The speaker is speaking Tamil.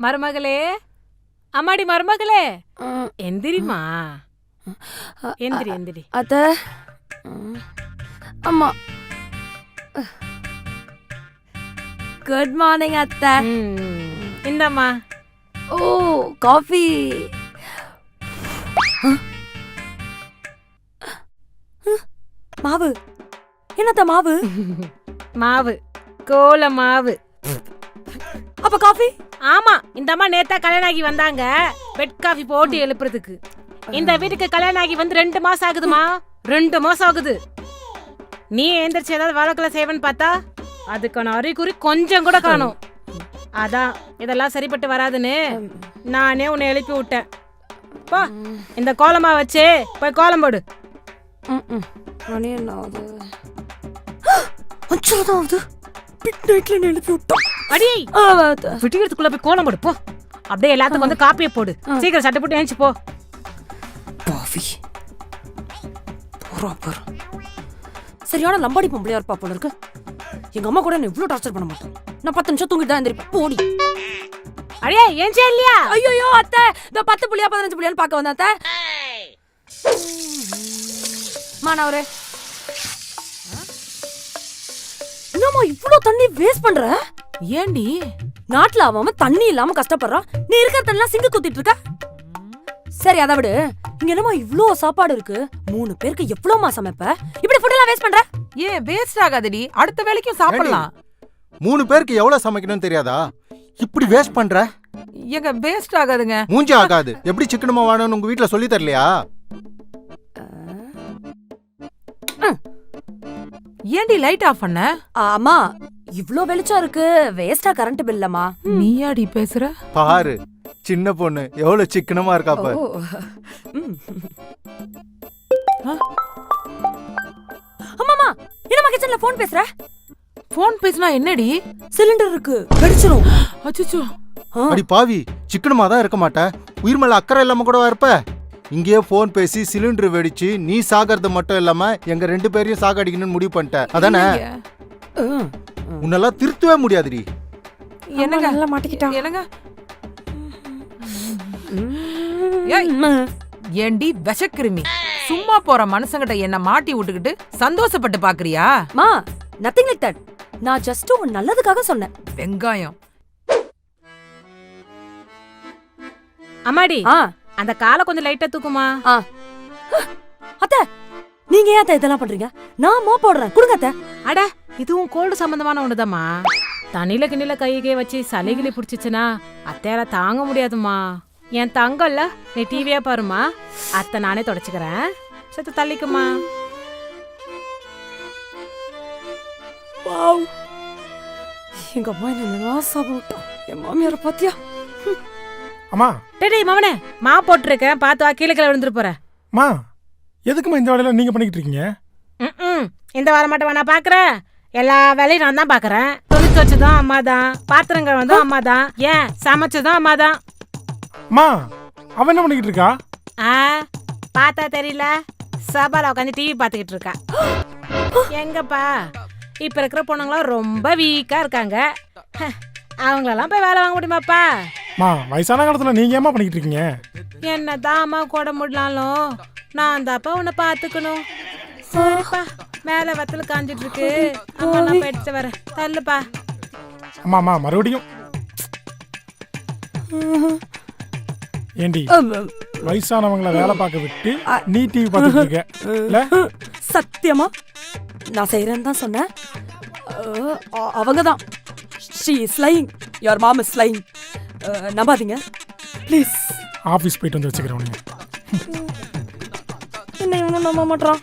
மருமகளே, அம்மாடி மருமகளே, எந்திரிமா. எந்திரி எந்திரி. அத்தை, அம்மா. குட் மார்னிங் அத்தை. இந்தம்மா. ஓ, காஃபி. மாவு. என்னத்த மாவு? மாவு, கோல மாவு. அப்ப காஃபி? ஆமா, இந்த அம்மா நேத்தா கல்யாணம் ஆகி வந்தாங்க பெட் காஃபி போட்டு எழுப்புறதுக்கு. இந்த வீட்டுக்கு கல்யாணம் ஆகி வந்து 2 மாசம் ஆகுதுமா. 2 மாசம் ஆகுது. நீ எந்திரிச்சு ஏதாவது வழக்குல செய்வன்னு பார்த்தா அதுக்கான அறிகுறி கொஞ்சம் கூட காணும். அதான் இதெல்லாம் சரிப்பட்டு வராதுன்னு நானே உன்னை எழுப்பி விட்டேன். போ, இந்த கோலமா வச்சு போய் கோலம் போடு. மணி என்ன ஆகுது? 5 தான் ஆகுது. மிட் நைட்ல எழுப்பி விட்டோம். அடி விட்டிக்கிறதுக்குள்ள போய் கோலம் போடு போ. அப்படியே எல்லாத்துக்கும் வந்து காப்பியை போடு. சீக்கிரம் சட்டை போட்டு ஏஞ்சி போ. பாவி போறா பாரு. சரியான லம்பாடி பொம்பளையா இருப்பா போல இருக்கு. எங்க அம்மா கூட என்ன இவ்வளவு டார்ச்சர் பண்ண மாட்டேன். நான் 10 நிமிஷம் தூங்கிட்டு தான் எந்திரிப்பேன். போடி. அடே ஏஞ்சே இல்லையா? ஐயோ அத்தை, இந்த 10 புள்ளியா 15 புள்ளியான்னு பார்க்க வந்தேன் அத்தை. மானவரே, என்னம்மா இவ்ளோ தண்ணி வேஸ்ட் பண்ற? ஏண்டி நாட்டுல அவன் தண்ணி இல்லாம கஷ்டப்படுறான், நீ இருக்கிற தண்ணி சிங்கு குத்திட்டு இருக்க. சரி அதை விடு. இங்க என்னமா இவ்ளோ சாப்பாடு இருக்கு? 3 பேருக்கு எவ்வளவுமா சமைப்ப? இப்படி ஃபுட் எல்லாம் வேஸ்ட் பண்ற? ஏன் வேஸ்ட் ஆகாதடி, அடுத்த வேளைக்கும் சாப்பிடலாம். 3 பேருக்கு எவ்வளவு சமைக்கணும்னு தெரியாதா? இப்படி வேஸ்ட் பண்ற? எங்க வேஸ்ட் ஆகாதுங்க. மூஞ்சி ஆகாது. எப்படி சிக்கனமா வாடணும்னு உங்க வீட்ல சொல்லி தரலையா? ஏண்டி லைட் ஆஃப் பண்ண? ஆமா, இவ்ளோ வெளிச்சம் இருக்கு, வேஸ்டா கரண்ட் பில்லமா? நீயாடி பேசுற? பாரு, சின்ன பொண்ணு எவ்வளவு சிக்கனமா இருக்கா பாரு. அம்மாமா, என்னமா கிச்சன்ல போன் பேசுற? போன் பேசினா என்னடி? சிலிண்டர் இருக்கு, வெடிச்சிரும். அச்சச்சோ. அடி பாவி, சிக்கனமா தான் இருக்க மாட்ட, உயிர் மேல அக்கறை இல்லாம கூட இருப்ப. இங்கேயே போன் பேசி சிலிண்டர் வெடிச்சு நீ சாகிறது மட்டும் இல்லாம எங்க 2 பேரையும் சாகடிக்கணும்னு முடிவு பண்ணிட்ட, அதானே? உன்னெல்லாம் திருத்தவே முடியாதுடி. என்னங்க நல்லா மாட்டிக்கிட்டான். என்னங்க? ஏண்டி விஷக்கிருமி, சும்மா போற மனுஷங்கிட்ட என்ன மாட்டி விட்டுக்கிட்டு சந்தோஷப்பட்டு பாக்குறியா? மா, நத்திங் லைக் தட். நான் ஜஸ்ட் உன் நல்லதுக்காக சொன்னேன். வெங்காயம். அம்மாடி, அந்த காலை கொஞ்சம் லைட்டா தூக்குமா. அத்தை, நீங்க ஏன் அத்தை இதெல்லாம் பண்றீங்க? நான் மோ போடுறேன், கொடுங்க அத்தை. அட, இதுவும் கோல்டு சம்பந்தமான ஒண்ணுதாம்மா. தண்ணில கிண்ணில கையை வச்சு சளிகிளி பிடிச்சிச்சுன்னா அத்தையால தாங்க முடியாதுமா. என் தங்கல்ல, நீ டிவியா பாருமா. அத்தை நானே தொடச்சுக்கிறேன். சத்து தள்ளிக்குமா. வாவ், எங்க அம்மா என்ன சாப்பிட்டா. என் மாமியார பாத்தியா? அம்மா. டேய் மவனே, மா போட்டுருக்கேன், பார்த்து வா, கீழே கீழே விழுந்துட்டு போறேன். மா, எதுக்குமா இந்த வேலையில நீங்க பண்ணிக்கிட்டு இருக்கீங்க? இந்த வாரம் மட்டும் நான் பாக்குறேன். எல்லா வேலையும் நான் தான் பாக்குறேன். துணி துவச்சதும் அம்மா தான், பாத்திரங்கள் வந்து அம்மா தான், ஏன் சமைச்சதும் அம்மா தான். அம்மா, அவ என்ன பண்ணிக்கிட்டு இருக்கா? பார்த்தா தெரியல, சபால உட்காந்து டிவி பார்த்துக்கிட்டு இருக்கா. எங்கப்பா, இப்ப இருக்கிற பொண்ணுங்களாம் ரொம்ப வீக்கா இருக்காங்க. அவங்களெல்லாம் போய் வேலை வாங்க முடியுமாப்பா? மா, வயசான காலத்துல நீங்க ஏமா பண்ணிக்கிட்டு இருக்கீங்க? என்னதான் அம்மா கூட முடியலாலும் நான் தாப்பா உன்னை பாத்துக்கணும். சரிப்பா, மேல வத்தல காஞ்சிட்டு இருக்கு, அம்மா நான் போய் எடுத்து வரேன். தள்ளுப்பா. அம்மா அம்மா, மறுபடியும் ஏண்டி வயசானவங்கள வேலை பார்க்க விட்டு நீ டிவி பார்த்துட்டு இருக்க? சத்தியமா நான் செய்யறேன்னு தான் சொன்னேன். அவங்கதான் she is lying, your mom is lying. நம்பாதீங்க ப்ளீஸ். ஆபீஸ் போயிட்டு வந்து வச்சுக்கிறேன். என்ன இவனும் நம்ப மாட்டான்.